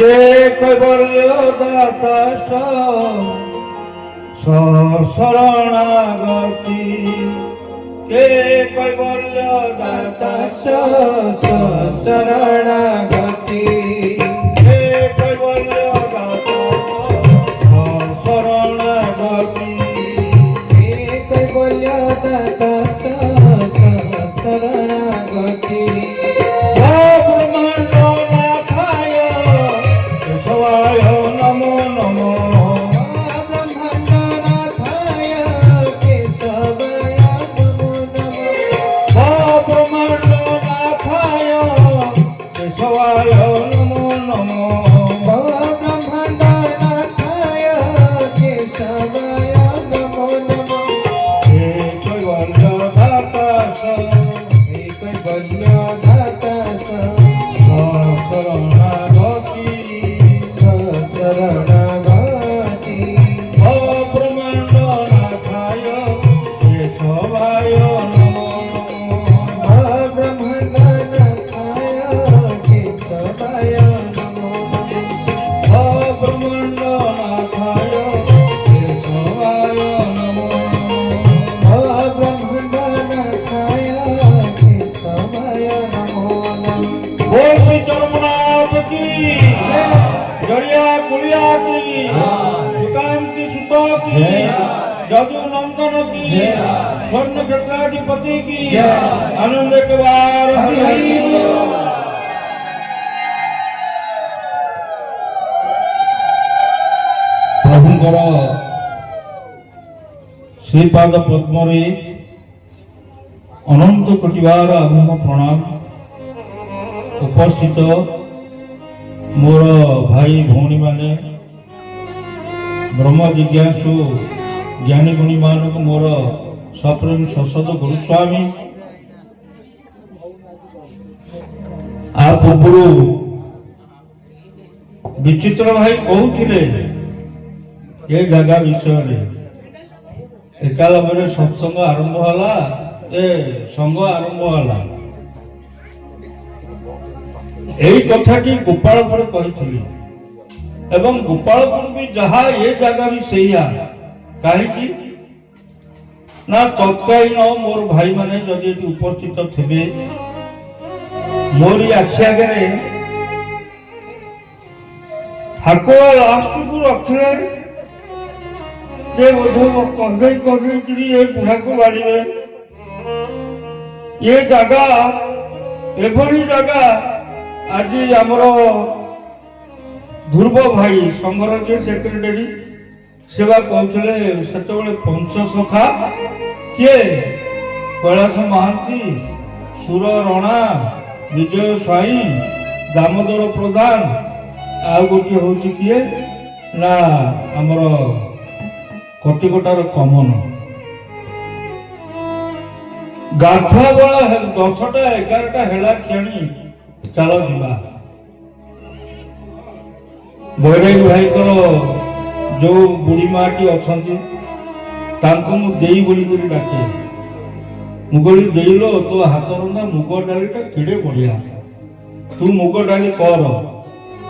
কৈবল্য দাতাস্ত শরণাগতি কৈবল্য দাতাস্ত শরণাগতি কৈবল্য দাতাস্ত শরণাগতি কৈবল্য দাতাস্ত শরণাগতি ব্রহ্মাণ্ড নাথায় কেশবায় নমো নমো ব্রহ্মাণ্ডনাথায় কেশবায় নমো নমো ব্রহ্মাণ্ড নাথায় কেশবায় নমো নমো ব্রহ্মাণ্ডনাথায় কেশবায় নমো নমো কৈবল্য দাতাস্ত কৈবল্য দাতাস্ত শরণাগতি শরণাগতি ব্রহ্মাণ্ড নাথায় কেশবায় নমো নমো ব্রহ্মাণ্ডনাথায় কেশবায় নমো নমো ব্রহ্মাণ্ড নাথায় কেশবায় নমো ব্রহ্মাণ্ডনাথায় কেশবায় নমো নমো बोल श्री चरमनाथ की जड़िया कुलिया की सुकांति सुतो की जदु नंदन की स्वर्ण क्षेत्राधिपति की आनंद के बार हरि हरि बोल। प्रभुंकर श्रीपाद पद्मरे अनंत कोटिबार अभिम प्रणाम। उपस्थित मोर भाई भौणी माने ब्रह्म जिज्ञासु ज्ञानी गुणी मानक मोर सप्रेम ससद गुरुस्वामी आ पूर्व विचित्र भाई कहते ये जगह विषय एकाल बेले सत्संग आरंभ होला ए संग आरंभ होला यही कथाटी गोपालपुर कही एवं गोपालपुर भी जहाँ ये जगह भी सैया कहीं ना तत्कालीन मोर भाई माने जदि उपस्थित थे मोरी आखि आगे ठाकुर लास्ट को रखिले जे बोधे कहे कही ये बुढ़ा को बाड़े ये जगह एभली जगह आज आमर ध्रुव भाई संघर जे सेक्रेटरी सेवा कहते से पंचसखा किए कैलाश महांती सुर रणा विजय स्वाई दामोदर प्रधान आ गोटे हूँ किए ना आमर कटिकटार कमन गाधुआ बेला 10टा 11टा हेला क्षणी चलो जीवा बैरागी भाई जो बुढ़ी माटी अच्छा देई बोली डाके मुगली देलो तो हाथ रंधा मुग डालीटा केड़े बढ़िया तू मुग डाली कर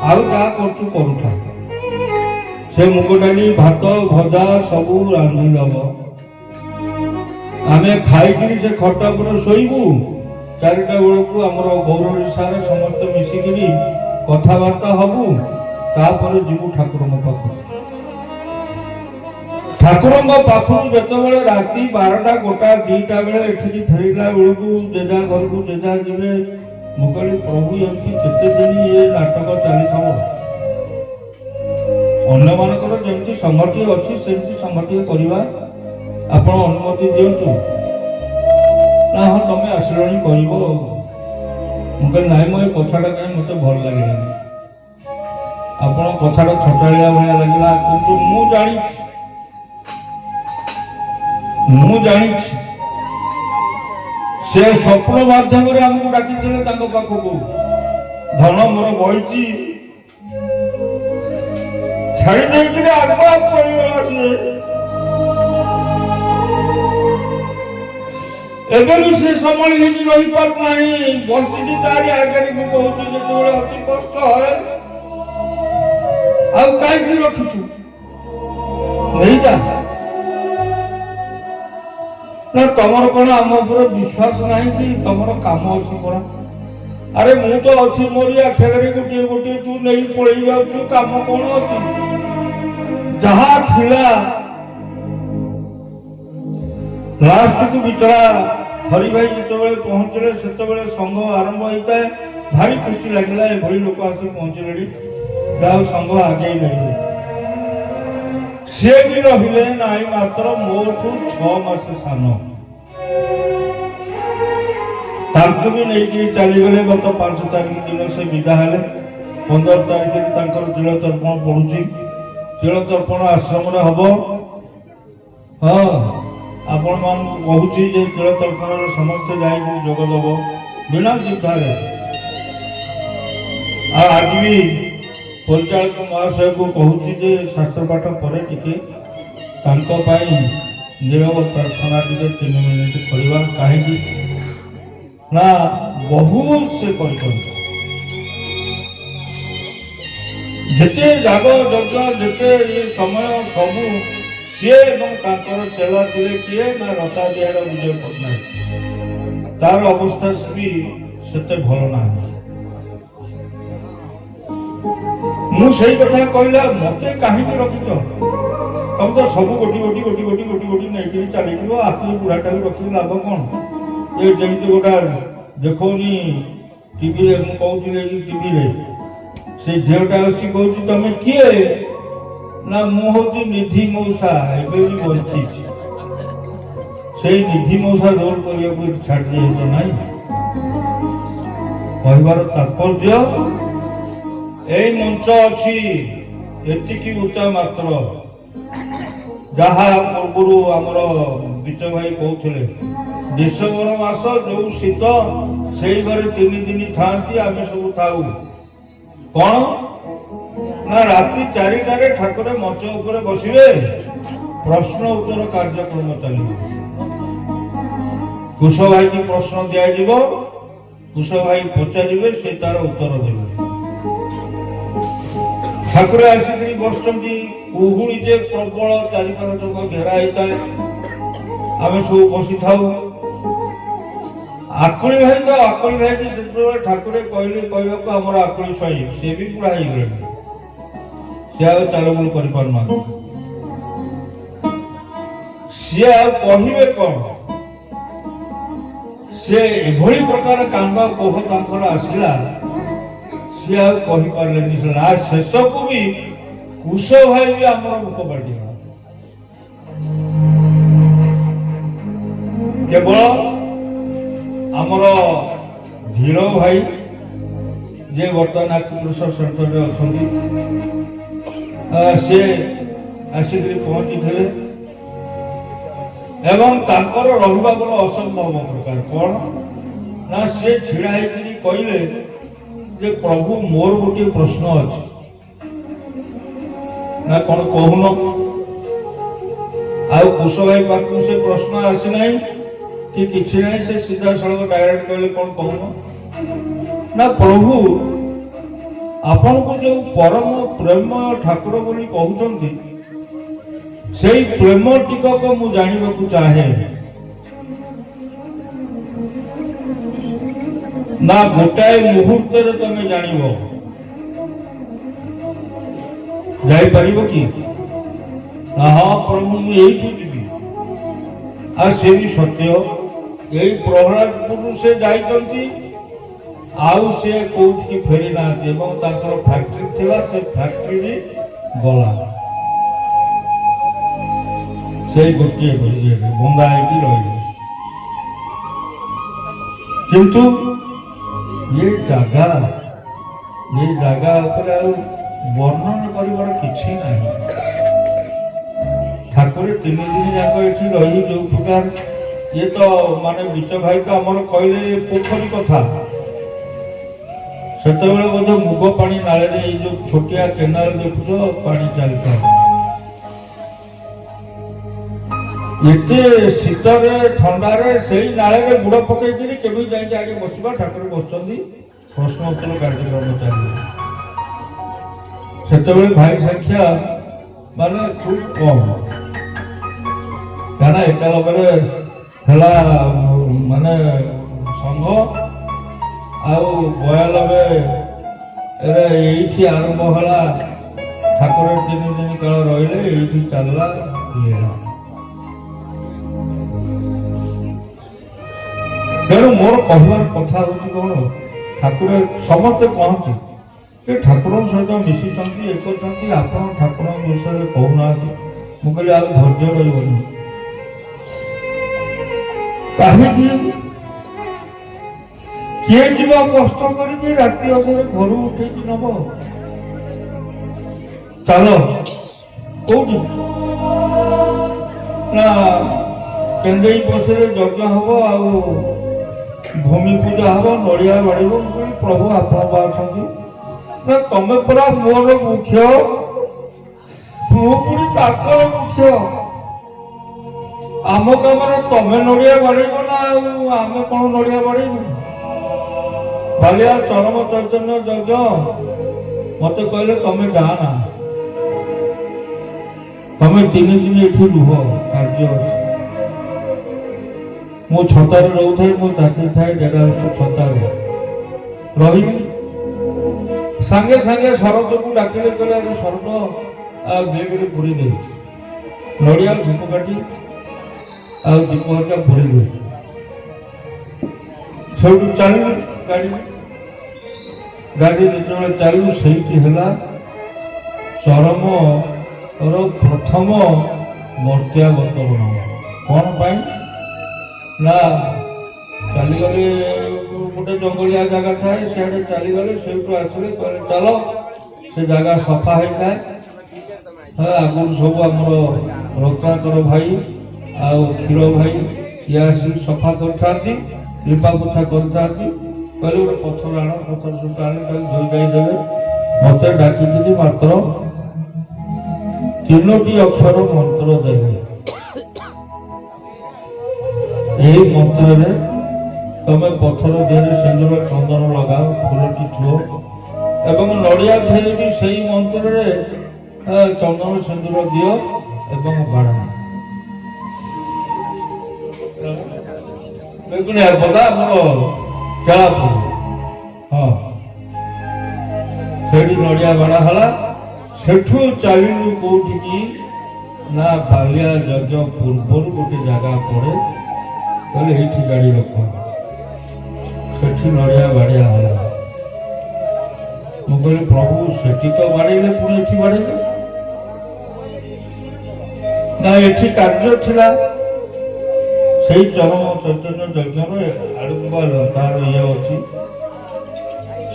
आउ क्या करुठा से मुग डाली भात भजा सबू रांधि दब आमे खाई से खटा पर शोबू 4टा बेलू आमर गौरसार समस्त मिसिकी कथबार्ता हबू तापर जीवु ठाकुर पाखु जो राति 12टा 1टा 2टा बेले एठिकी फेरला बेलू जेजा घर को जेजा जीवे मुझे प्रभु एमती केते दिन ये नाटक चली था अन्य मानकर जमती संगति अच्छी सेमती संगति करवा आपण अनुमति दिंतु ना हाँ तुम आसला कर ना मो कथाटा कहीं मत भल लगे आप कथाटा छटाड़िया भाया लगे किंतु मु जानी से स्वप्न माध्यम आमको डाकी पाखक धन मोर बही छाड़ी आगुआ पड़गला सी एवं से संभाली रही पारना बसी तारी आगे कहूँ जो अति कष्ट है ଆଉ କାହିଁକି ରଖିଛୁ ନେଇଯା। ନା ତମର କଣ ଆମ ଉପରେ ବିଶ୍ୱାସ ନାହିଁ କି ତମର କାମ ଅଛି ପରା? ଆରେ ମୁଁ ତ ଅଛି ମୋରି ଆଖି ଆଗରେ ଗୋଟିଏ ଗୋଟିଏ ତୁ ନେଇ ପଳେଇ ଯାଉଛୁ, କାମ କଣ ଅଛି? ଯାହା ଥିଲା ଲାଷ୍ଟକୁ ବିଚରା ହରି ଭାଇ ଯେତେବେଳେ ପହଞ୍ଚିଲେ ସେତେବେଳେ ସଂଘ ଆରମ୍ଭ ହେଇଥାଏ। ଭାରି ଖୁସି ଲାଗିଲା ଏଭଳି ଲୋକ ଆସି ପହଞ୍ଚିଲେଣି, ଯାହା ସଂଘ ଆଗେଇ ନେଲେ। ସିଏ ବି ରହିଲେ ନାହିଁ ମାତ୍ର ମୋଠୁ 6 ମାସ ସାନ। ତାଙ୍କୁ ବି ନେଇକି ଚାଲିଗଲେ। ଗତ 5 ତାରିଖ ଦିନ ସେ ବିଦା ହେଲେ। 15 ତାରିଖରେ ତାଙ୍କର ତିଳ ତର୍ପଣ ପଡୁଛି। ତିଳ ତର୍ପଣ ଆଶ୍ରମରେ ହବ। ହଁ, ଆପଣମାନଙ୍କୁ କହୁଛି ଯେ ତିଳ ତର୍ପଣରେ ସମସ୍ତେ ଯାଇକି ଯୋଗଦେବ ବିନା ଚିନ୍ତାରେ। ଆଉ ଆଜି ବି ପରିଚାଳକ ମହାଶୟକୁ କହୁଛି ଯେ ଶାସ୍ତ୍ର ପାଠ ପରେ ଟିକେ ତାଙ୍କ ପାଇଁ ନିରବ ପ୍ରାର୍ଥନା ଟିକେ 3 ମିନିଟ୍ କରିବା। କାହିଁକି ନା ବହୁତ ସେ କରିଛନ୍ତି। ଯେତେ ଯାଗ ଯଜ୍ଞ ଯେତେ ଏ ସମୟ ସବୁ ସିଏ ଏବଂ ତାଙ୍କର ଚେଲା ଥିଲେ କିଏ ନା ରତାଦିଆର ବିଜୟ ପଟ୍ଟନାୟକ। ତାର ଅବସ୍ଥା ବି ସେତେ ଭଲ ନାହିଁ। ମୁଁ ସେଇ କଥା କହିଲା ମତେ କାହିଁକି ରଖିଛ? ତମେ ତ ସବୁ ଗୋଟି ଗୋଟି ଗୋଟି ଗୋଟି ଗୋଟି ଗୋଟି ନେଇକିରି ଚାଲିଯିବ। ଆକୁ ବୁଢ଼ାଟାକୁ ରଖିକି ଲାଭ କଣ? ଏ ଯେମିତି ଗୋଟା ଦେଖଉନି ଟିଭିରେ, ମୁଁ କହୁଥିଲି ଏଇ ଟିଭିରେ ସେ ଝିଅଟା ଆସି କହୁଛି ତମେ କିଏ? ନା ମୁଁ ହଉଛି ନିଧି ମଉସା, ଏବେ ବି ବଞ୍ଚିଛି। ସେଇ ନିଧି ମଉସା ରୋଲ କରିବାକୁ ଏଠି ଛାଡ଼ି ଦିଆହେଇଛ ନାହିଁ। କହିବାର ତାତ୍ପର୍ଯ୍ୟ ଏଇ ମଞ୍ଚ ଅଛି ଏତିକି ଉଚ୍ଚା ମାତ୍ର। ଯାହା ପୂର୍ବରୁ ଆମର ବିଚ ଭାଇ କହୁଥିଲେ ଡିସେମ୍ବର ମାସ ଯୋଉ ଶୀତ ସେଇ ଘରେ 3 ଦିନ ଥାଆନ୍ତି ଆମେ ସବୁ ଥାଉ। କଣ ନା ରାତି 4টাରେ ଠାକୁର ମଞ୍ଚ ଉପରେ ବସିବେ, ପ୍ରଶ୍ନ ଉତ୍ତର କାର୍ଯ୍ୟକ୍ରମ ଚାଲିବ। କୁଶ ଭାଇକି ପ୍ରଶ୍ନ ଦିଆଯିବ, କୁଶ ଭାଇ ପଚାରିବେ, ସେ ତାର ଉତ୍ତର ଦେବେ। ଠାକୁର ଆସିକି ବସିଛନ୍ତି, କୁହୁଡ଼ି ଯେ ପ୍ରବଳ, 4 ଜଣ ଘେରା ହେଇଥାଏ। ଆମେ ସବୁ ବସିଥାଉ। ଆକୁଳି ଭାଇ ତ ଆକୁଳି ଭାଇକି ଯେତେବେଳେ ଠାକୁର କହିଲେ କହିବାକୁ ଆମର ଆକୁଳି ସ୍ୱାଇଁ, ସେ ବି ବୁଢ଼ା ହେଇଗଲେଣି। ସେ ଆଉ ଚାଲବୁଲ କରିପାରୁନାହାନ୍ତି। ସିଏ ଆଉ କହିବେ କଣ? ସେ ଏଭଳି ପ୍ରକାର କାନ୍ଦ କୋହ ତାଙ୍କର ଆସିଲା, ସିଏ ଆଉ କହିପାରିଲେନି। ଶେଷକୁ ବି କୁଶ ଭାଇ ବି ଆମର ମୁଖ ବାଟିଗଲା। କେବଳ ଆମର ଧୀର ଭାଇ ଯେ ବର୍ତ୍ତମାନ ଆକୁପୁରୁଷ ସେଣ୍ଟରରେ ଅଛନ୍ତି, ସେ ଆସିକରି ପହଞ୍ଚିଥିଲେ ଏବଂ ତାଙ୍କର ରହିବା ବଡ଼ ଅସମ୍ଭବ ପ୍ରକାର। କଣ ନା ସେ ଛିଡ଼ା ହେଇକିରି କହିଲେ ଯେ ପ୍ରଭୁ ମୋର ଗୋଟିଏ ପ୍ରଶ୍ନ ଅଛି। ନା କଣ କହୁନ? ଆଉ କୁଶ ଭାଇ ପାଖକୁ ସେ ପ୍ରଶ୍ନ ଆସିନାହିଁ କି କିଛି ନାହିଁ। ସେ ସିଧାସଳଖ ଡାଇରେକ୍ଟ କହିଲେ କଣ କହୁନ? ନା ପ୍ରଭୁ ଆପଣଙ୍କୁ ଯୋଉ ପରମ ପ୍ରେମ ଠାକୁର ବୋଲି କହୁଛନ୍ତି, ସେଇ ପ୍ରେମ ଟିକକ ମୁଁ ଜାଣିବାକୁ ଚାହେଁ। ନା ଗୋଟାଏ ମୁହୂର୍ତ୍ତରେ ତମେ ଜାଣିବ, ଯାଇପାରିବ କି? ନା ହଁ ପ୍ରଭୁ ମୁଁ ଏଇଠୁ ଯିବି। ଆଉ ସେ ବି ସତ୍ୟ। ଏଇ ପ୍ରହ୍ଲାଦପୁରରୁ ସେ ଯାଇଛନ୍ତି, ଆଉ ସେ କୋଉଠିକି ଫେରି ନାହାନ୍ତି। ଏବଂ ତାଙ୍କର ଫ୍ୟାକ୍ଟ୍ରି ଥିଲା, ସେ ଫ୍ୟାକ୍ଟ୍ରି ଗଲା। ସେଇ ଗୋଟିଏ ବନ୍ଧା ହେଇକି ରହିଲେ। କିନ୍ତୁ ଏ ଜାଗା ଉପରେ ଆଉ ବର୍ଣ୍ଣନା କରିବାର କିଛି ନାହିଁ। ଠାକୁର 3 ଦିନ ଯାକ ଏଠି ରହି ଯୋଉ ପ୍ରକାର, ଇଏ ତ ମାନେ ବିଚ ଭାଇ ତ ଆମର କହିଲେ ପୋଖରୀ କଥା। ସେତେବେଳେ ବୋଧେ ମୁଗ ପାଣି ନାଳରେ ଏଇ ଯୋଉ ଛୋଟିଆ କେନାଲ ଦେଖୁଛ ପାଣି ଚାଲିଥାଏ। ଏତେ ଶୀତରେ ଥଣ୍ଡାରେ ସେଇ ନାଳରେ ବୁଡ଼ ପକେଇକିରି କେମିତି ଯାଇକି ଆଗେ ବସିବା? ଠାକୁର ବସିଛନ୍ତି, ପ୍ରଶ୍ନ ଉତ୍ତର କାର୍ଯ୍ୟକ୍ରମ ଚାଲିବ। ସେତେବେଳେ ଭାଇ ସଂଖ୍ୟା ମାନେ ଖୁବ୍ କମ୍, କାରଣ ଏକାଲବରେ ହେଲା ମାନେ ସଂଘ ଆଉ 92 ଏଇଠି ଆରମ୍ଭ ହେଲା। ଠାକୁର 3 ଦିନ କାଳ ରହିଲେ, ଏଇଠି ଚାଲିଲା ଲୀଳା। ତେଣୁ ମୋର କହିବାର କଥା ହଉଛି କଣ, ଠାକୁର ସମସ୍ତେ କହନ୍ତି ଯେ ଠାକୁରଙ୍କ ସହିତ ମିଶିଛନ୍ତି, ଏ କରିଛନ୍ତି, ଆପଣ ଠାକୁରଙ୍କ ବିଷୟରେ କହୁନାହାନ୍ତି। ମୁଁ କହିଲି ଆଉ ଧୈର୍ଯ୍ୟ ରହିବନି। କାହିଁକି କିଏ ଯିବ କଷ୍ଟ କରିକି ରାତି ଅଧରେ ଘରୁ ଉଠେଇକି ନବ? ଚାଲ କୋଉଠି ନା କେନ୍ଦେଇ ପଶିରେ ଯଜ୍ଞ ହବ, ଆଉ ଭୂମି ପୂଜା ହବ, ନଡ଼ିଆ ବାଡ଼ିବ। ମୁଁ କହିଲି ପ୍ରଭୁ ଆପଣ ବା ଅଛନ୍ତି ନା, ତମେ ପରା ମୋର ମୁଖ୍ୟ, ମୁଁ ପୁଣି ତାଙ୍କର ମୁଖ୍ୟ। ଆମ କାମରେ ତମେ ନଡ଼ିଆ ବାଡ଼େଇବ ନା, ଆଉ ଆମେ କଣ ନଡ଼ିଆ ବାଡ଼େଇବୁ? ବାଲିଆ ଚରମ ଚୈତନ୍ୟ ଯଜ୍ଞ ମତେ କହିଲେ ତମେ ଯାଆ ନା, ତମେ 3 ଦିନ ଏଠି ରୁହ, କାର୍ଯ୍ୟ ଅଛି। ମୁଁ ଛତାରେ ରହୁଥାଏ, ମୋ ଚାକିରି ଥାଏ ଡେରାହାଉସ ଛତାରେ ରହିବି। ସାଙ୍ଗେ ସାଙ୍ଗେ ଶରତକୁ ଡାକିଲେ, କହିଲେ ଆରେ ଶରତ ବେଗରେ ପୁରୀ ଦେଇ ନଡ଼ିଆ ଧୂପକାଠି ଆଉ ଦୀପ ହରିକା ପୁରୀ ଦେଇ ସେଇଠୁ ଚାଲିଲୁ। ଗାଡ଼ି ଯେତେବେଳେ ଚାଲିଲୁ, ସେଇଠି ହେଲା ଚରମର ପ୍ରଥମ ମର୍ତ୍ତ୍ୟାବତରଣ। କ'ଣ ପାଇଁ ନା ଚାଲିଗଲେ, ଗୋଟେ ଜଙ୍ଗଲିଆ ଜାଗା ଥାଏ, ସିଆଡ଼େ ଚାଲିଗଲେ, ସେଇଠୁ ଆସିଲେ, କହିଲେ ଚାଲ ସେ ଜାଗା ସଫା ହେଇଥାଏ। ଆଗରୁ ସବୁ ଆମର ରତ୍ନାକର ଭାଇ ଆଉ କ୍ଷୀର ଭାଇ ଇଏ ଆସି ସଫା କରିଥାନ୍ତି, ଲିପା ପୋଛା କରିଥାନ୍ତି। କହିଲେ ଗୋଟେ ପଥର ଆଣ, ପଥର ସୁଟା ଆଣି ତାକୁ ଧୋଇ ଗାଇ ଦେବେ। ମତେ ଡାକିକିରି ମାତ୍ର 3ଟି ଅକ୍ଷର ମନ୍ତ୍ର ଦେଲେ। ଏହି ମନ୍ତ୍ରରେ ତମେ ପଥର ଦେହରେ ସିନ୍ଦୁର ଚନ୍ଦନ ଲଗାଅ, ଫୁଲଟି ଛୁଅ, ଏବଂ ନଡ଼ିଆ ଦେହରେ ବି ସେଇ ମନ୍ତ୍ରରେ ଚନ୍ଦନ ସିନ୍ଦୁର ଦିଅ ଏବଂ ବାଡ଼। ବେଗୁନିଆ ପଦା ଆମର କେଳାପୁର, ହଁ, ସେଇଠି ନଡ଼ିଆ ବାଡ଼ା ହେଲା। ସେଠୁ ଚାଲିଲୁ କୋଉଠିକି ନା ବାଲିଆ ଯଜ୍ଞ ପୂର୍ବରୁ ଗୋଟେ ଜାଗା ପଡ଼େ, କହିଲେ ଏଇଠି ଗାଡ଼ି ରଖ। ସେଠି ନଡ଼ିଆ ବାଡ଼ିଆ ହେଲା। ମୁଁ କହିଲି ପ୍ରଭୁ ସେଠି ତ ବାଡ଼େଇଲେ, ପୁଣି ଏଠି ବାଡ଼େଇଲେ ନା? ଏଠି କାର୍ଯ୍ୟ ଥିଲା, ସେଇ ଚରମ ଚୈତନ୍ୟ ଯଜ୍ଞର ଆଡ଼କୁ ତାର ଇଏ ଅଛି।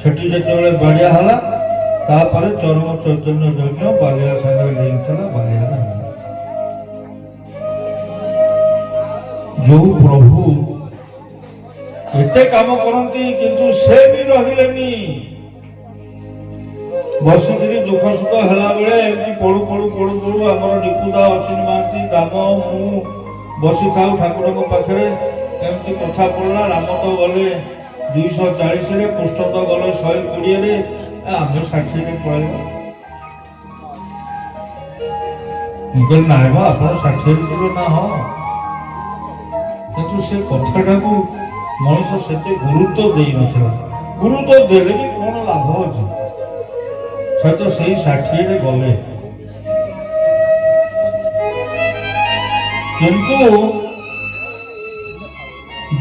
ସେଠି ଯେତେବେଳେ ବାଡ଼ିଆ ହେଲା, ତାପରେ ଚରମ ଚୈତନ୍ୟ ଯଜ୍ଞ ବାଲିଆ ସାଙ୍ଗରେ ଲିଙ୍କ ଥିଲା, ବାଲିଆରେ ହେଲା। ଯୋଉ ପ୍ରଭୁ ଏତେ କାମ କରନ୍ତି, କିନ୍ତୁ ସେ ବି ରହିଲେନି। ବସିକିରି ଦୁଃଖ ସୁଖ ହେଲା ବେଳେ ଏମିତି ପଢୁ ଆମର ନିପୁଦା, ଅଶ୍ୱିନୀ ମହାନ୍ତି, ଦାମ, ମୁଁ ବସିଥାଉ ଠାକୁରଙ୍କ ପାଖରେ। ଏମିତି କଥା ପଡ଼ିଲା, ରାମ ତ ଗଲେ 240ରେ, କୃଷ୍ଣ ତ ଗଲେ 120ରେ, ଆମେ 60ରେ ପଳେଇବା। ମୁଁ କହିଲି ନାଇଁ ମ, ଆପଣ 60ରେ ଯିବେ ନା? ହଁ, କିନ୍ତୁ ସେ କଥାଟାକୁ ମଣିଷ ସେତେ ଗୁରୁତ୍ୱ ଦେଇନଥିଲା। ଗୁରୁତ୍ୱ ଦେଲେ ବି କଣ ଲାଭ ଅଛି? ସେ ତ ସେଇ 60ରେ ଗଲେ। କିନ୍ତୁ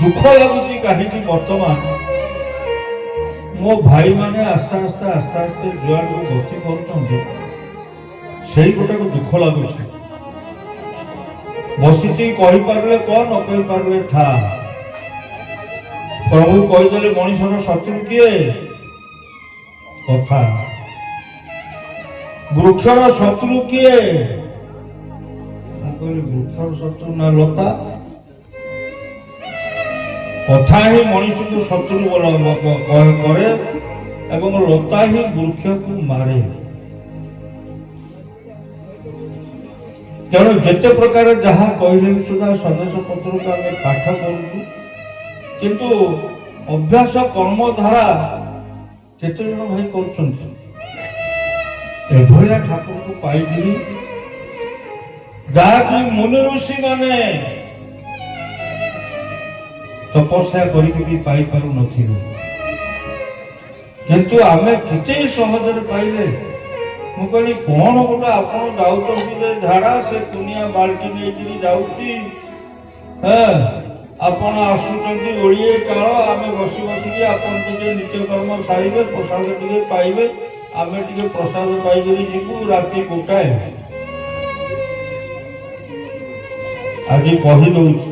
ଦୁଃଖ ଲାଗୁଛି କାହିଁକି, ବର୍ତ୍ତମାନ ମୋ ଭାଇମାନେ ଆସ୍ତେ ଆସ୍ତେ ଯୁଆଡ଼କୁ ଗତି କରୁଛନ୍ତି, ସେଇ ଗୋଟାକୁ ଦୁଃଖ ଲାଗୁଛି। ବସିଛି, କହିପାରିଲେ କଣ, ନ କହିପାରିଲେ ଥା। ପ୍ରଭୁ କହିଦେଲେ ମଣିଷର ଶତ୍ରୁ କିଏ? କଥା। ବୃକ୍ଷର ଶତ୍ରୁ କିଏ? ମୁଁ କହିଲି ବୃକ୍ଷର ଶତ୍ରୁ ନା ଲତା? କଥା ହିଁ ମଣିଷକୁ ଶତ୍ରୁ କରେ ଏବଂ ଲତା ହିଁ ବୃକ୍ଷକୁ ମାରେ। ତେଣୁ ଯେତେ ପ୍ରକାର ଯାହା କହିଲେ ବି ସୁଦ୍ଧା ସନ୍ଦେଶ ପତ୍ରକୁ ଆମେ ପାଠ କରୁଛୁ, କିନ୍ତୁ ଅଭ୍ୟାସ କର୍ମ ଧାରା କେତେ ଜଣ ଭାଇ କରୁଛନ୍ତି? ଏଭଳିଆ ଠାକୁରଙ୍କୁ ପାଇଥିଲି ଯାହାକି ମୁନି ଋଷି ମାନେ ତପସ୍ୟା କରିକି ବି ପାଇପାରୁନଥିଲେ, କିନ୍ତୁ ଆମେ କେତେ ସହଜରେ ପାଇଲେ। ମୁଁ କହିଲି କଣ ଗୋଟେ ଆପଣ ଯାଉଛନ୍ତି ଯେ ଝାଡ଼ା, ସେ ଦୁନିଆ ବାଲ୍ଟି ନେଇକିରି ଯାଉଛି, ଆପଣ ଆସୁଛନ୍ତି ଓଳିଏ କାଳ, ଆମେ ବସି ବସିକି ଆପଣ ଟିକେ ନିତ୍ୟକର୍ମ ସାରିବେ, ପ୍ରସାଦ ଟିକେ ପାଇବେ, ଆମେ ଟିକେ ପ୍ରସାଦ ପାଇକରି ଯିବୁ, ରାତି ଗୋଟାଏ। ଆଜି କହିଦଉଛି,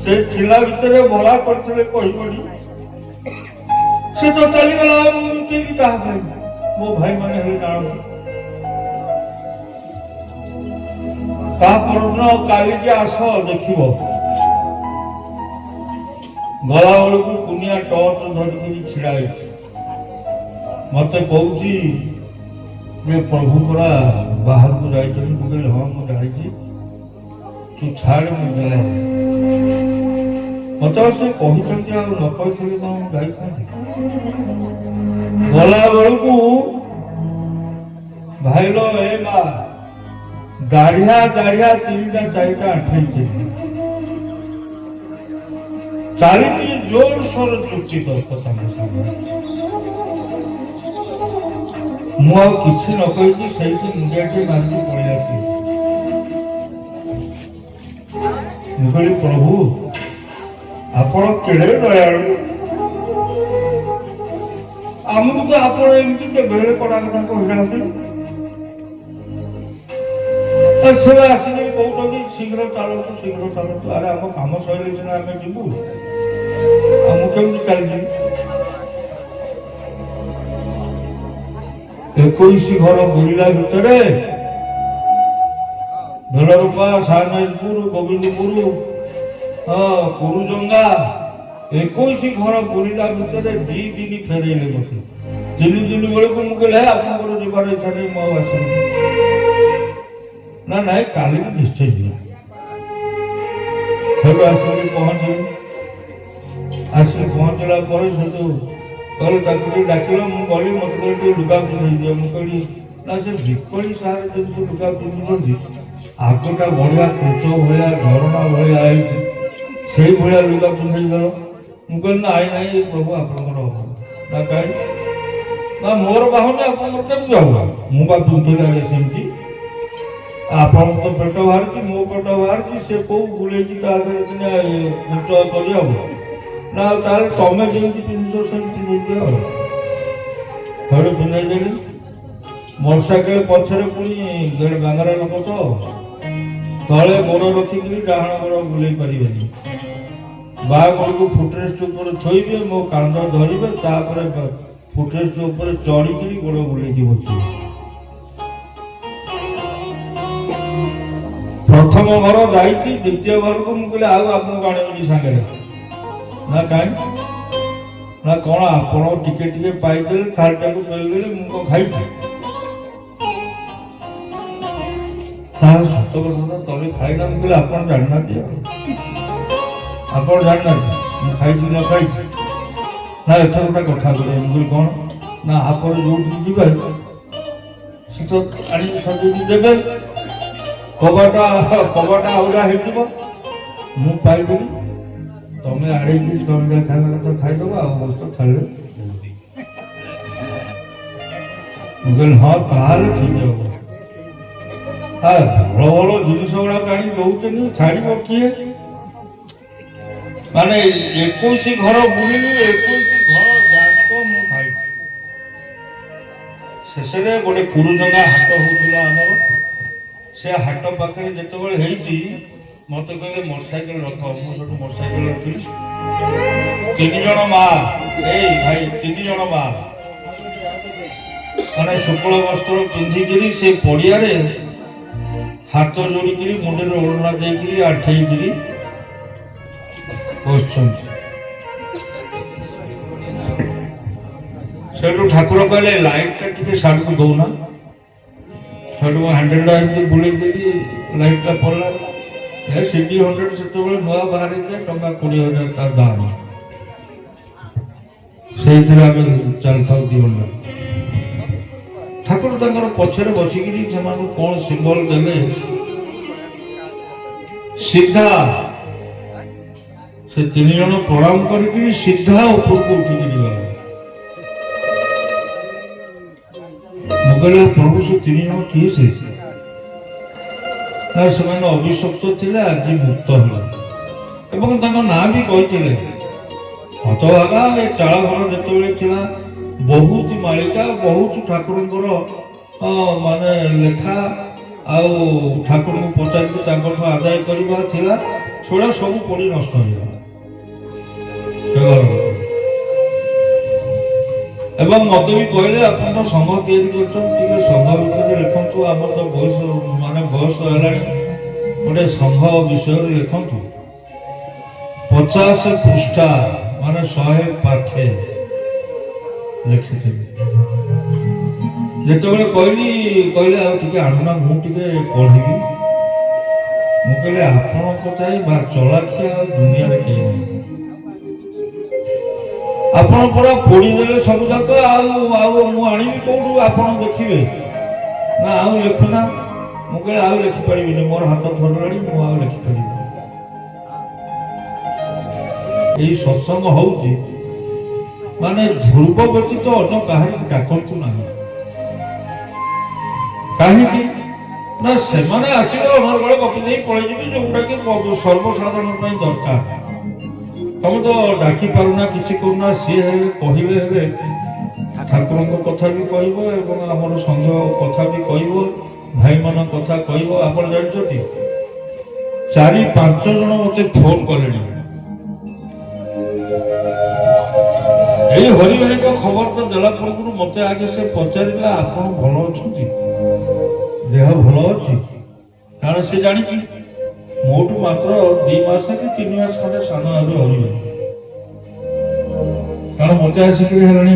ସେ ଥିଲା ଭିତରେ ବଳା କରିଥିଲେ କହିବନି, ସେ ତ ଚାଲିଗଲା, ମୁଁ ଲୁଚେଇବି କାହା ପାଇଁ? ମୋ ଭାଇ ମାନେ ହେଲେ ଜାଣନ୍ତି। ତା ପରଦିନ କାଲିକି ଆସ ଦେଖିବ, ଗଲା ବେଳକୁ କୁନିଆ ଟର୍ଚ୍ଚ ଧରିକିରି ଛିଡା ହେଇଛି। ମତେ କହୁଛି ଯେ ପ୍ରଭୁ ପରା ବାହାରକୁ ଯାଇଛନ୍ତି। ମୁଁ କହିଲି ହଁ ମୁଁ ଜାଣିଛି, ତୁ ଛାଡ ମୁଁ ଯାଏ। ମତେ ସେ କହିଛନ୍ତି, ଆଉ ନ କହିଥିଲେ କଣ ମୁଁ ଯାଇଥାନ୍ତି? ଗଲା ବେଳକୁ ଭାଇଲ ଏ ମା ଦାଢିଆ ଦାଢିଆ 3ଟା 4ଟା ଆଣ୍ଠେଇଛି, ଚାଲିଛି ଜୋରସୋର ଚୁକ୍ତି ତର୍କ ତାଙ୍କ ସାଙ୍ଗରେ। ମୁଁ ଆଉ କିଛି ନ କହିକି ସେଇଠି ମୁଣ୍ଡିଆଟି ମାରିକି ପଳେଇ ଆସିଲି। ମୁଁ କହିଲି ପ୍ରଭୁ ଆପଣ କେଡ଼େ ଦୟାଳୁ, ଆମକୁ ତ ଆପଣ ଏମିତି କେବେଳେ କଡ଼ା କଥା କହିନାହାନ୍ତି। ସେ ଆସିକି କହୁଛନ୍ତି ଶୀଘ୍ର ଚାଲନ୍ତୁ ଶୀଘ୍ର ଚାଲନ୍ତୁ। ଆରେ ଆମ କାମ ସରିଲେ ସିନା ଆମେ ଯିବୁ, ଆଉ ମୁଁ କେମିତି ଚାଲିଯିବି? 21 ଘର ବୁଲିଲା ଭିତରେ ଭେଲରୁପା, ସାନେଜପୁର, ଗୋବିନ୍ଦପୁର, କୁରୁଜଙ୍ଗା 21 ଘର ବୁଲିଲା ଭିତରେ 2 ଦିନ ଫେରେଇଲେ ମତେ। 3 ଦିନ ବେଳକୁ ମୁଁ କହିଲି ଆପଣଙ୍କର ଯିବାର ଇଚ୍ଛା ନେଇ, ମୁଁ ଆଉ ଆସିବି ନା। ନାଇଁ କାଲିକି ନିଶ୍ଚୟ ଯିବା। ସେଠୁ ଆସିକି ପହଞ୍ଚିଲି। ଆସିକି ପହଞ୍ଚିଲା ପରେ ସେଠୁ କହିଲେ ତାକୁ ଟିକେ ଡାକିଲ। ମୁଁ ଗଲି, ମତେ କହିଲେ ଟିକେ ଲୁଗା ପିନ୍ଧେଇ ଦିଅ। ମୁଁ କହିଲି ନା, ସେ ବିକଳି ସାରେ ଯେମିତି ଲୁଗା ପିନ୍ଧୁଛନ୍ତି, ଆଗଟା ବଢିଆ କୁଞ୍ଚ ଭଳିଆ ଝରଣା ଭଳିଆ ହେଇଛି, ସେଇ ଭଳିଆ ଲୁଗା ପିନ୍ଧେଇ ଦେଲ। ମୁଁ କହିଲି ନାଇଁ ନାଇଁ ପ୍ରଭୁ ଆପଣଙ୍କର ହବ ନା। କାହିଁ ନା, ମୋର ବାହୁନି ଆପଣଙ୍କର କେମିତି ହବ? ମୁଁ ବା ପିନ୍ଧୁଥିଲି ଆগে ସେମିତି। ଆପଣଙ୍କ ତ ପେଟ ବାହାରିଛି, ମୋ ପେଟ ବାହାରିଛି, ସେ କୋଉ ବୁଲେଇକି ତା ଦେହରେ ଦିନେ କୁଞ୍ଚ କରିହବ ନା? ତାହେଲେ ତମେ ଯେମିତି ପିନ୍ଧୁଛ ସେମିତି ପିନ୍ଧେଇ ଦିଅ। ସେଠୁ ପିନ୍ଧେଇ ଦେଲି। ମୋଟର ସାଇକେଲ ପଛରେ ପୁଣି ବାଙ୍ଗରା ଲୋକ ତ, ତଳେ ଗୋଡ଼ ରଖିକିରି ଡାହାଣ ଗୋଡ଼ ବୁଲେଇ ପାରିବେନି। ବାଁ ଗୋଡ଼କୁ ଫୁଟରେଷ୍ଟ ଉପରେ ଥୋଇବେ, ମୋ କାନ୍ଧ ଧରିବେ, ତାପରେ ଫୁଟରେଷ୍ଟ ଉପରେ ଚଢ଼ିକିରି ଗୋଡ଼ ବୁଲେଇକି ବସିବେ। ପ୍ରଥମ ଘର ଯାଇଛି, ଦ୍ୱିତୀୟ ଘରକୁ ମୁଁ କହିଲି ଆଉ ଆପଣଙ୍କୁ ଆଣିବିନି ସାଙ୍ଗରେ ନା। କାହିଁ ନା, କଣ ଆପଣ ଟିକେ ଟିକେ ପାଇଦେଲେ, ଥାଳିଟାକୁ ପେଲିଦେଲେ, ମୁଁ କଣ ଖାଇଛି? ସତ କଥା ତଳେ ଖାଇଲା। ମୁଁ କହିଲି ଆପଣ ଜାଣିନାହାନ୍ତି, ଆପଣ ଜାଣିନାହାନ୍ତି ମୁଁ ଖାଇଛି ନ ଖାଇଛି ନା। ଏଥର ଗୋଟେ କଥା କହିଲେ। ମୁଁ କହିଲି କଣ ନା, ଆପଣ ଯୋଉଠିକି ଯିବେ ସେ ତ ଆଣିକି ସଜେଇକି ଦେବେ, କବାଟ ଆଉରା ହେଇଯିବ, ମୁଁ ପାଇଦେବି, ତମେ ଆଡ଼େଇକି ତମେ ଖାଇବା କଥା ଖାଇଦବ, ଆଉ ବସ୍ତ ଛାଡ଼ିଲେ। ମୁଁ କହିଲି ହଁ ତାହେଲେ ଠିକ ହବ। ଭଲ ଭଲ ଜିନିଷ ଗୁଡାକ ଆଣି ଦଉଛନ୍ତି, ଛାଡ଼ିବ କିଏ? ମାନେ 21 ଘର ବୁଲିଲି, 21 ଘର ଯାକ ମୁଁ ଖାଇଛି। ଶେଷରେ ଗୋଟେ କୁରୁଜଙ୍ଗା ହାଟ ହଉଥିଲା ଆମର, ସେ ହାଟ ପାଖରେ ଯେତେବେଳେ ହେଇଛି ମତେ କହିଲେ ମୋଟରସାଇକେଲ ରଖ। ମୁଁ ସେଠୁ ମୋଟରସାଇକେଲ ରଖିଲି। 3 ଜଣ ମା, ଏଇ ଭାଇ 3 ଜଣ ମା ମାନେ ଶୁକ୍ଳ ବସ୍ତ୍ର ପିନ୍ଧିକିରି ସେ ପଡ଼ିଆରେ ହାତ ଯୋଡ଼ିକିରି ମୁଣ୍ଡରେ ଓଢ଼ଣା ଦେଇକିରି ଆଣ୍ଠେଇକିରି ବସିଛନ୍ତି। ସେଠୁ ଠାକୁର କହିଲେ ଲାଇଟଟା ଟିକେ ସାଡ଼କୁ ଦଉନା। ସେଠୁ ମୁଁ ହ୍ୟାଣ୍ଡେଲଟା ଏମିତି ବୁଲେଇ ଦେଲି, ଲାଇଟଟା ପଡ଼ିଲା। ସିଟି 100 ସେତେବେଳେ ନୂଆ ବାହାରିଥାଏ, ଟଙ୍କା 20,000 ତା ଦାମ। ସେଇଥିରେ ଆମେ ଚାଲିଥାଉ 2 ଘଣ୍ଟା। ଠାକୁର ତାଙ୍କର ପଛରେ ବସିକିରି ସେମାନଙ୍କୁ କଣ ସିମ୍ବଲ ଦେଲେ ସିଧା ସେ 3 ଜଣ ପ୍ରଣାମ କରିକିରି ସିଧା ଉପରକୁ ଉଠିକିରି ଗଲେ। ମୁଁ କହିଲି ପ୍ରଭୁ ସେ 3 ଜଣ କିଏ ସେ? ନା ସେମାନେ ଅଭିଶପ୍ତ ଥିଲେ ଆଜି ମୁକ୍ତ ହେଲେ ଏବଂ ତାଙ୍କ ନାଁ ବି କହିଥିଲେ। ହତଭାଗା ଏ ଚାଳ ଘର ଯେତେବେଳେ ଥିଲା ବହୁତ ମାଳିକା ବହୁତ ଠାକୁରଙ୍କର ମାନେ ଲେଖା ଆଉ ଠାକୁରଙ୍କୁ ପଚାରିକି ତାଙ୍କଠୁ ଆଦାୟ କରିବା ଥିଲା, ସେଗୁଡ଼ା ସବୁ ପଡ଼ି ନଷ୍ଟ ହେଇଗଲା। ଏବଂ ମତେ ବି କହିଲେ ଆପଣ ତ ସଂଘ ତିଆରି କରୁଛନ୍ତି, ଟିକେ ସଂଘ ଭିତରେ ଲେଖନ୍ତୁ, ଆମର ତ ବୟସ ହେଲାଣି, ଗୋଟେ ସଂଘ ବିଷୟରେ ଲେଖନ୍ତୁ। 50 ପୃଷ୍ଠା ମାନେ 100 ପାଖେ ଲେଖିଥିଲି। ଯେତେବେଳେ କହିଲେ ଆଉ ଟିକେ ଆଣୁନା ମୁଁ ଟିକେ ପଢିବି। ମୁଁ କହିଲି ଆପଣଙ୍କ ଚାହିଁ ବା ଚଳାଖିଆ ଆଉ ଦୁନିଆରେ କେହି ନାହିଁ। ଆପଣ ପୁରା ପୋଡ଼ିଦେଲେ ସବୁ ଯାକ, ଆଉ ମୁଁ ଆଣିବି କୋଉଠୁ ଆପଣ ଦେଖିବେ? ନା ଆଉ ଲେଖୁନା। ମୁଁ କହିଲି ଆଉ ଲେଖିପାରିବିନି, ମୋର ହାତ ଥରିଲାଣି, ମୁଁ ଆଉ ଲେଖିପାରିବିନି। ଏଇ ସତ୍ସଙ୍ଗ ହଉଛି ମାନେ ଧ୍ରୁବ ବ୍ୟତୀତ ଅନ୍ୟ କାହାକୁ ଡାକନ୍ତୁ ନାହିଁ। କାହିଁକି ନା ସେମାନେ ଆସିବେ ଅନର୍ଗଳ ଗପି ଦେଇ ପଳେଇଯିବେ, ଯୋଉଗୁଡାକି ସର୍ବସାଧାରଣ ପାଇଁ ଦରକାର। ତମେ ତ ଡାକି ପାରୁନା, କିଛି କରୁନା। ସିଏ ହେଲେ କହିଲେ ହେଲେ ଠାକୁରଙ୍କ କଥା ବି କହିବ ଏବଂ ଆମର ସଂଘ କଥା ବି କହିବ, ଭାଇମାନଙ୍କ କଥା କହିବ। ଆପଣ ଜାଣିଛନ୍ତି 4-5 ଜଣ ମତେ ଫୋନ କଲେଣି। ଏଇ ହରି ଭାଇଙ୍କ ଖବର ତ ଦେଲା ପୂର୍ବରୁ ମତେ ଆଗେ ସେ ପଚାରିଲା ଆପଣ ଭଲ ଅଛନ୍ତି, ଦେହ ଭଲ ଅଛି? କାରଣ ସେ ଜାଣିଛି ମୋଠୁ ମାତ୍ର 2 ମାସ କି 3 ମାସ ଖଣ୍ଡେ ସାନ ହେବେ ହରି ଭାଇ। କାରଣ ମତେ ଆସିକିରି ହେଲାଣି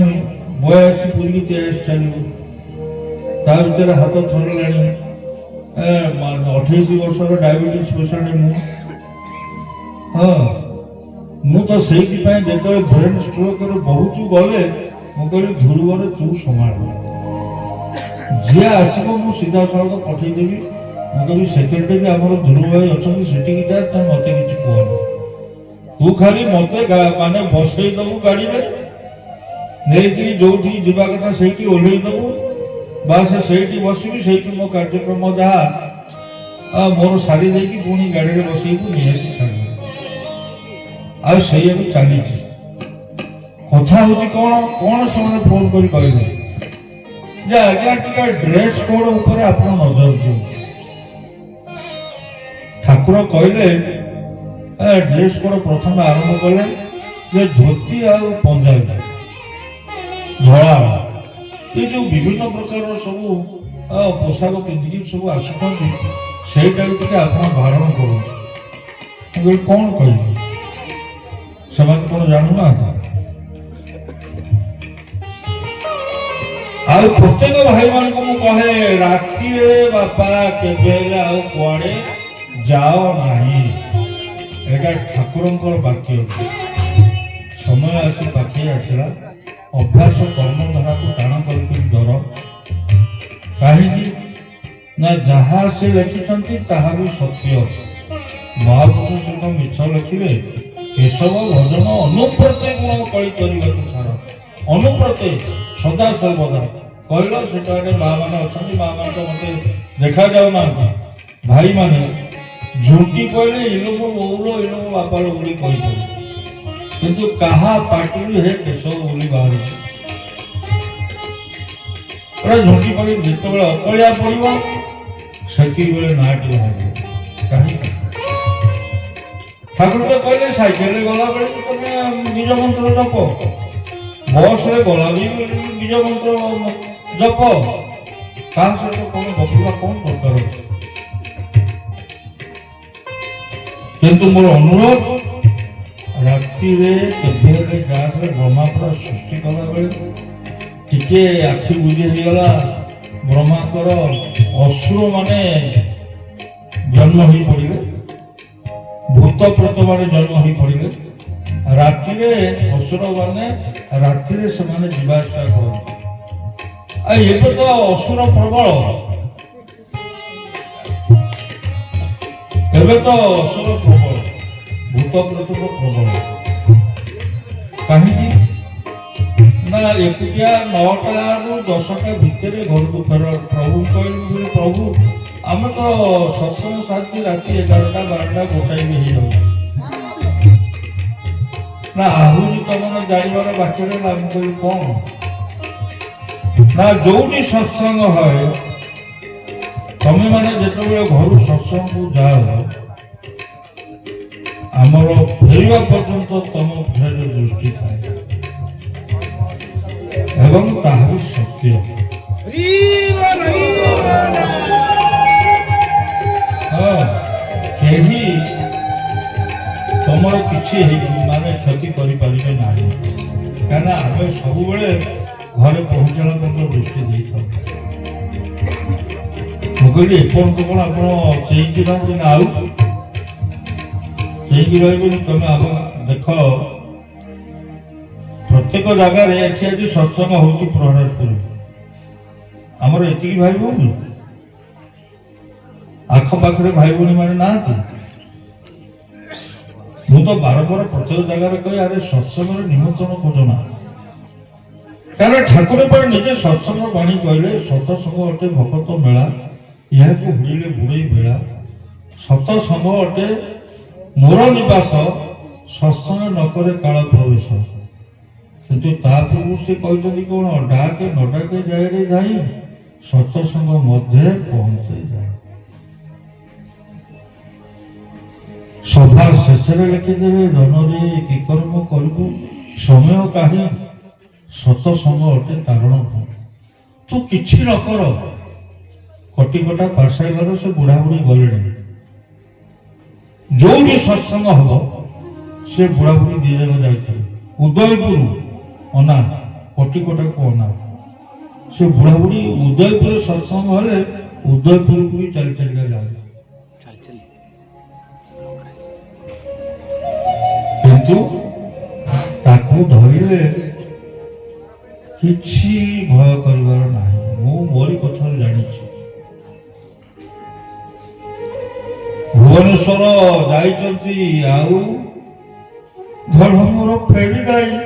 82 ପୁରୀକି 83 ଚାଲିବ। ତା ଭିତରେ ହାତ ଥରିଲାଣି। 28 ବର୍ଷର ଡାଇବେଟିସ୍ ପେସେଣ୍ଟ ମୁଁ। ହଁ, ମୁଁ ତ ସେଇଥିପାଇଁ ଯେତେବେଳେ ବ୍ରେନ୍ ଷ୍ଟ୍ରୋକରେ ବହୁତ ଗଲେ ମୁଁ କହିଲି ଧ୍ରୁବରେ ତୁ ସମ୍ଭାଳ, ଯିଏ ଆସିବ ମୁଁ ସିଧାସଳଖ ପଠେଇଦେବି। ମୁଁ କହିବି ସେକ୍ରେଟାରୀ ଆମର ଧ୍ରୁବ ଭାଇ ଅଛନ୍ତି ସେଠିକି ଯା, ତେଣୁ ମତେ କିଛି କୁହନି। ତୁ ଖାଲି ମତେ ମାନେ ବସେଇ ଦବୁ ଗାଡିରେ, ନେଇକିରି ଯୋଉଠିକି ଯିବା କଥା ସେଇଠି ଓହ୍ଲେଇ ଦବୁ, ବାସ୍ ସେଇଠି ବସିବି, ସେଇଠି ମୋ କାର୍ଯ୍ୟକ୍ରମ ଯାହା ମୋର ସାରି ଦେଇକି ପୁଣି ଗାଡିରେ ବସେଇବୁ ନିହାତି ଛାଡ଼ିବୁ। ଆଉ ସେଇଆକୁ ଚାଲିଛି। କଥା ହଉଛି କଣ ସେମାନେ ଫୋନ କରି କହିଲେ ଯେ ଆଜ୍ଞା ଟିକେ ଡ୍ରେସ୍ କୋଡ୍ ଉପରେ ଆପଣ ନଜର ଦିଅନ୍ତୁ। ଠାକୁର କହିଲେ ଡ୍ରେସ୍ କୋଡ୍ ପ୍ରଥମେ ଆରମ୍ଭ କଲେ ଯେ ଧୋତି ଆଉ ପଞ୍ଜାବୀ ଧଳା, ଏ ଯୋଉ ବିଭିନ୍ନ ପ୍ରକାରର ସବୁ ପୋଷାକ ପିନ୍ଧିକି ସବୁ ଆସୁଛନ୍ତି, ସେଇଟାକୁ ଟିକେ ଆପଣ ବାରଣ କରନ୍ତୁ। ମୁଁ କହିଲି କଣ କହିବି, ସେମାନେ କଣ ଜାଣୁନାହାନ୍ତି? ଆଉ ପ୍ରତ୍ୟେକ ଭାଇମାନଙ୍କୁ ମୁଁ କହେ ରାତିରେ ବାପା କେବେ ହେଲେ ଆଉ କୁଆଡେ ଯାଅ ନାହିଁ। ଏଇଟା ଠାକୁରଙ୍କର ବାକ୍ୟ। ସମୟ ଆସି ପାଖେଇ ଆସିଲା, ଅଭ୍ୟାସ କର୍ମଧାରାକୁ ଟାଣ କରିକି ଧର। କାହିଁକି ନା ଯାହା ସେ ଲେଖିଛନ୍ତି ତାହା ବି ସତ୍ୟ। ମହାପୁରୁଷ ସହିତ ମିଛ ଲେଖିବେ। କେଶବ ଭଜନ ଅନୁପ୍ରତ୍ୟୟ ଗୁଣ କଳି କରିବାକୁ ଛାଡ଼, ଅନୁପ୍ରତ୍ୟୟ ସଦା ସର୍ବଦା। କହିଲ ସେଟା ମା ମାନେ ଅଛନ୍ତି, ମା ମାନେ ତ ମତେ ଦେଖା ଯାଉନାହାନ୍ତି। ଭାଇମାନେ ଝୁଣ୍ଟି କହିଲେ ଇଲୋ ବୋଉଲୋ ଇଲୋ ବାପାଲୋ ବୋଲି କହିଥିଲେ, କିନ୍ତୁ କାହା ପାଟିରୁ ହେ କେଶବ ବୋଲି ବାହାରୁଛି। ଝୁଣ୍ଟି ପଡ଼ି ଯେତେବେଳେ ଅକଳିଆ ପଡ଼ିବ ସେତିକିବେଳେ ନାଁଟି ବାହାରିବ। କାହିଁକି? ଠାକୁର ତ କହିଲେ ସାଇକେଲରେ ଗଲାବେଳେ ତମେ ବୀଜ ମନ୍ତ୍ର ଜପ, ବସରେ ଗଲା ବି ବୀଜ ମନ୍ତ୍ର ଜପ। କାହା ସହିତ କଣ ଗପିବା କଣ ଦରକାର ଅଛି? କିନ୍ତୁ ମୋର ଅନୁରୋଧ, ରାତିରେ କେବେ ହେଲେ ଗାଁରେ ବ୍ରହ୍ମାପୁର ସୃଷ୍ଟି କଲାବେଳେ ଟିକେ ଆଖି ବୁଜି ହେଇଗଲା, ବ୍ରହ୍ମାଙ୍କର ଅସୁର ମାନେ ଜନ୍ମ ହୋଇ ପଡ଼ିଲେ, ଭୂତ ପ୍ରେତ ମାନେ ଜନ୍ମ ହୋଇ ପଡ଼ିଲେ। ରାତିରେ ଅସୁର ମାନେ ରାତିରେ ସେମାନେ ଯିବା ଆସିବା କରନ୍ତି। ଏବେ ତ ଅସୁର ପ୍ରବଳ, ଏବେ ତ ଅସୁର ପ୍ରବଳ, ଭୂତ ପ୍ରେତ ପ୍ରବଳ। କାହିଁକି ନା ଏକୁଟିଆ 9ଟାରୁ 10ଟା ଭିତରେ ଘରକୁ ଫେର। ପ୍ରଭୁ କହିଲେ ପ୍ରଭୁ ଆମେ ତ ସତ୍ସଙ୍ଗ ସାଥି ରାତି 11ଟା 12ଟା 1ଟା ବି ହେଇଯାଉଛି, ନା ଆହୁରି ତମର ଜାଣିବାର ବାକି ରହିଲା। ମୁଁ କହିଲି କଣ ନା ଯୋଉଠି ସତ୍ସଙ୍ଗ ହୁଏ ତମେ ମାନେ ଯେତେବେଳେ ଘରୁ ସତ୍ସଙ୍ଗକୁ ଯାଅ ଆମର ଫେରିବା ପର୍ଯ୍ୟନ୍ତ ତମ ଉପରେ ଦୃଷ୍ଟି ଥାଏ ଏବଂ ତାହା ବି ସତ୍ୟ। ହଁ, କେହି ତମର କିଛି ମାନେ କ୍ଷତି କରିପାରିବେ ନାହିଁ, କାହିଁକିନା ଆମେ ସବୁବେଳେ ଘରେ ପହଞ୍ଚିଲା ପର୍ଯ୍ୟନ୍ତ ଦୃଷ୍ଟି ଦେଇଥାଉ। ମୁଁ କହିଲି ଏପର୍ଯ୍ୟନ୍ତ କ'ଣ ଆପଣ ଚେଇଁକି ରହନ୍ତି ନା ଆଉ ଚେଇଁକି ରହିବେନି? ତମେ ଦେଖ ପ୍ରତ୍ୟେକ ଜାଗାରେ ଏଠି ଆଜି ସତ୍ସଙ୍ଗ ହଉଛି ପ୍ରହରାଜପୁର, ଆମର ଏତିକି ଭାଇ ଭଉଣୀ, ଆଖପାଖରେ ଭାଇ ଭଉଣୀ ମାନେ ନାହାନ୍ତି? ମୁଁ ତ ବାରମ୍ବାର ପ୍ରତ୍ୟେକ ଜାଗାରେ କହି ଆରେ ସତ୍ସଙ୍ଗରେ ନିମନ୍ତ୍ରଣ ଖୋଜନା, କାରଣ ଠାକୁର ପରେ ନିଜେ ସତ୍ସଙ୍ଗ ବାଣୀ କହିଲେ ସତସଙ୍ଗ ଅଟେ ଭକତ ମେଳା, ଏହାକୁ ହୁଡ଼ିଲେ ବୁଡ଼େଇ ବେଳା, ସତସଙ୍ଗ ଅଟେ ମୋର ନିବାସ, ସତ୍ସଙ୍ଗ ନ କରେ କାଳ ପ୍ରବେଶ। କିନ୍ତୁ ତା ପୂର୍ବରୁ ସେ କହିଛନ୍ତି କଣ, ଡାକେ ନ ଡାକେ ଯାଏରେ ଯାଇ, ସତସଙ୍ଗ ମଧ୍ୟରେ ପହଞ୍ଚେ ଯାଏ। ସଭା ଶେଷରେ ଲେଖିଦେଲେ ଧନରେ କି କର୍ମ କରିବୁ, ସମୟ କାହିଁ ସତସଙ୍ଗ ଅଟେ ତାରଣ। ତୁ କିଛି ନ କର, କଟିକଟା ପାଶାଇ ଘର ସେ ବୁଢା ବୁଢୀ ଗଲେଣି, ଯୋଉଠି ସତ୍ସଙ୍ଗ ହବ ସେ ବୁଢା ବୁଢୀ 2 ଜଣ ଯାଇଥିଲେ ଉଦୟପୁର ଅନା, କଟିକଟାକୁ ଅନା। ସେ ବୁଢା ବୁଢୀ ଉଦୟପୁରରେ ସତ୍ସଙ୍ଗ ହେଲେ ଉଦୟପୁରକୁ ବି ଚାଲି ଚାଲିକା ଯାଆନ୍ତି, କିନ୍ତୁ ତାକୁ ଧରିଲେ କିଛି ଭୟ କରିବାର ନାହିଁ। ମୁଁ ମୋରି କଥାରୁ ଜାଣିଛି। ଭୁବନେଶ୍ୱର ଯାଇଛନ୍ତି ଆଉ ଧର ମୋର ଫେରି ନାହିଁ,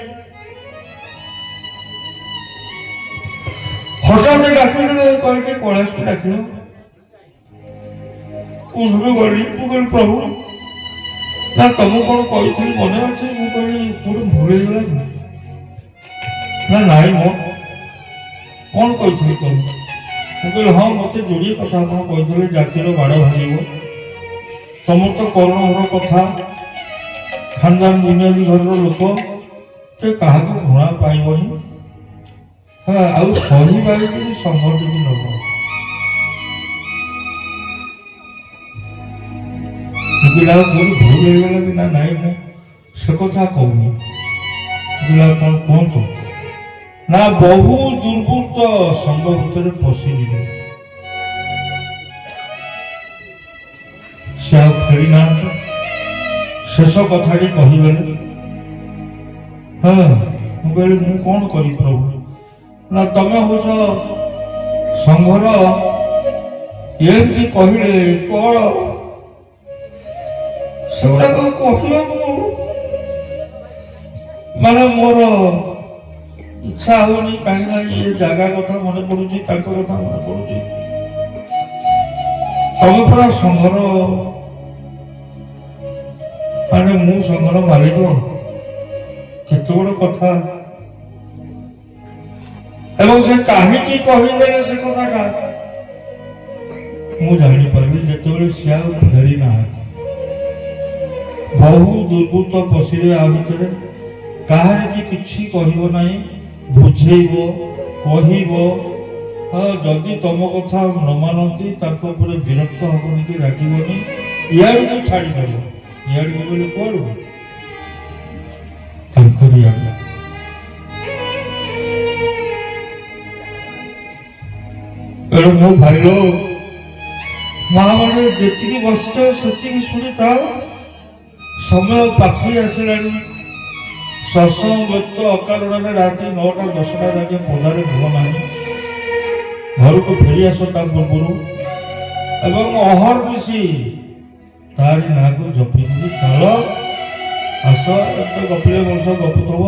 ହଠାତ୍ ଡାକିଦେଲେ କହିଲେ କୈଳାସକୁ ଡାକିଲ। ମୁଁ ସବୁ ଗଲି, ମୁଁ କହିଲି ପ୍ରଭୁ ନା ତମକୁ କଣ କହିଥିଲି ମନେ ଅଛି? ମୁଁ କହିଲି କୋଉଠି ଭୁଲ ହେଇଗଲା କି? ନା ନାଇଁ ମୋ କଣ କହିଥିଲି ତମକୁ? ମୁଁ କହିଲି ହଁ ମତେ ଯୋଡ଼ିଏ କଥା ଆପଣ କହିଥିଲେ, ଜାତିର ବାଡ଼ ଭାଙ୍ଗିବ, ତମର ତ କରଣ ଘର କଥା, ଖାନଦାନ ବୁନିୟାଦୀ ଘରର ଲୋକ, ସେ କାହାକୁ ଘୃଣା ପାଇବନି, ହଁ ଆଉ ସହି ପାରିକି ସଂଗଠିତ ନବ। ପିଲା କୋଉଠି ଭୁଲ ହେଇଗଲା କି? ନା ନାଇଁ ମୁଁ ସେ କଥା କହୁନି। ପିଲା କଣ କୁହନ୍ତୁ ନା ବହୁ ଦୁର୍ବୃତ୍ତ ସଂଘ ଭିତରେ ପଶିଯିବେ, ସେ ଆଉ ଫେରି ନାହାନ୍ତି। ଶେଷ କଥାଟି କହିଦେଲେ। ହଁ, ମୁଁ କହିଲି ମୁଁ କଣ କରିବି ପ୍ରଭୁ? ନା ତମେ ହଉଛ ସଂଘର, ଏମିତି କହିଲେ କଣ ସେଗୁଡାକ କହିବାକୁ ମାନେ ମୋର ଇଚ୍ଛା ହଉନି, କାହିଁକି ନା ଏ ଜାଗା କଥା ମନେ ପଡୁଛି, ତାଙ୍କ କଥା ମନେ ପଡୁଛି। ତମେ ପୁରା ସଂଘର ମାନେ ମୁଁ ସଂଘର ମାଲିକ, କେତେ ବଡ଼ କଥା। ଏବଂ ସେ କାହିଁକି କହିଦେଲେ ସେ କଥାଟା ମୁଁ ଜାଣିପାରିଲି ଯେତେବେଳେ ସେ ଆଉ ଫେରି ନାହାନ୍ତି। ବହୁ ଦୁର୍ବୃତ୍ତ ପଶିଲେ ଆ ଭିତରେ, କାହାରିକି କିଛି କହିବ ନାହିଁ, ବୁଝେଇବ, କହିବ। ହଁ, ଯଦି ତମ କଥା ନ ମାନନ୍ତି ତାଙ୍କ ଉପରେ ବିରକ୍ତ ହବନି କି ରାଗିବନି, ଇଆଡକୁ ଛାଡ଼ିଦେବ। ଇଆଡକୁ ବୋଲେ କୁଆଡକୁ? ତାଙ୍କରି ଆଡକୁ। ଏଣୁ ମୋ ଭାଇର ମା ମାନେ ଯେତିକି ବସିଛ ସେତିକି ଶୁଣିଥାଅ, ସମୟ ପାଖେଇ ଆସିଲାଣି। ସତ୍ସଙ୍ଗ ବ୍ୟକ୍ତ ଅକାରଣରେ ରାତି 9ଟା 10ଟା ଯାକେ ପଦାରେ ରୁହ ନାହିଁ। ଘରକୁ ଫେରି ଆସ ତା ପୂର୍ବରୁ ଏବଂ ଅହର୍ନିଶି ତାରି ନାଁକୁ ଜପିକିରି ଚାଲ। ଆସ, ଏତେ ଗପିଲେ ମଣିଷ ଗପୁଥିବ।